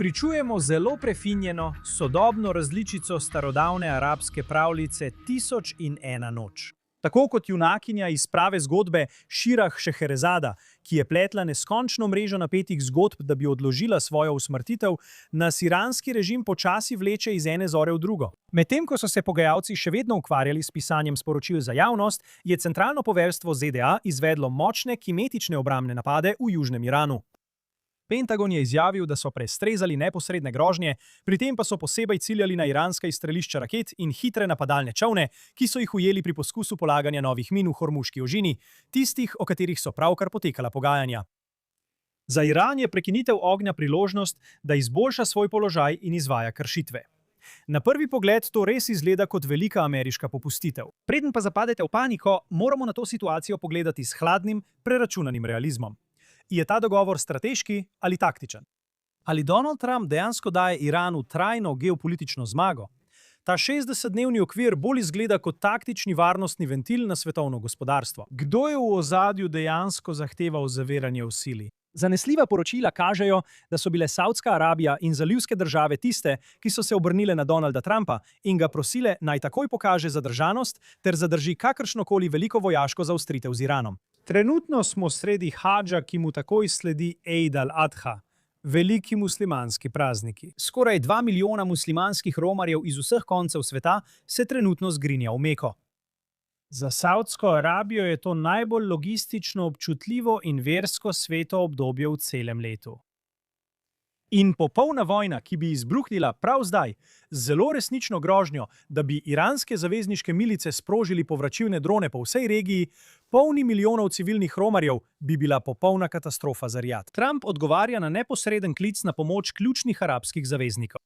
Pričujemo zelo prefinjeno, sodobno različico starodavne arabske pravljice Tisoč in ena noč. Tako kot junakinja iz prave zgodbe Širah Šeherezada, ki je pletla neskončno mrežo napetih zgodb, da bi odložila svojo usmrtitev, nas iranski režim počasi vleče iz ene zore v drugo. Medtem ko so se pogajalci še vedno ukvarjali s pisanjem sporočil za javnost, je centralno poveljstvo ZDA izvedlo močne kimetične obrambne napade v južnem Iranu. Pentagon je izjavil, da so prestrezali neposredne grožnje, pri tem pa so posebej ciljali na iranska izstrelišča raket in hitre napadalne čolne, ki so jih ujeli pri poskusu polaganja novih min v Hormuški ožini, tistih, o katerih so pravkar potekala pogajanja. Za Iran je prekinitev ognja priložnost, da izboljša svoj položaj in izvaja kršitve. Na prvi pogled to res izgleda kot velika ameriška popustitev. Preden pa zapadete v paniko, moramo na to situacijo pogledati s hladnim, preračunanim realizmom. Je ta dogovor strateški ali taktičen? Ali Donald Trump dejansko daje Iranu trajno geopolitično zmago? Ta 60-dnevni okvir bolj izgleda kot taktični varnostni ventil na svetovno gospodarstvo. Kdo je v ozadju dejansko zahteval zaviranje v sili? Zanesljiva poročila kažejo, da so bile Saudska Arabija in zalivske države tiste, ki so se obrnile na Donalda Trumpa in ga prosile, naj takoj pokaže zadržanost ter zadrži kakršnokoli veliko vojaško zaostritev z Iranom. Trenutno smo sredi hadža, ki mu takoj sledi Eid al-Adha, veliki muslimanski prazniki. Skoraj 2 milijona muslimanskih romarjev iz vseh koncev sveta se trenutno zgrinja v Meko. Za Saudsko Arabijo je to najbolj logistično občutljivo in versko sveto obdobje v celem letu. In popolna vojna, ki bi izbruhnila prav zdaj, z zelo resnično grožnjo, da bi iranske zavezniške milice sprožili povračilne drone po vsej regiji, polni milijonov civilnih romarjev, bi bila popolna katastrofa za Rijad. Trump odgovarja na neposreden klic na pomoč ključnih arabskih zaveznikov.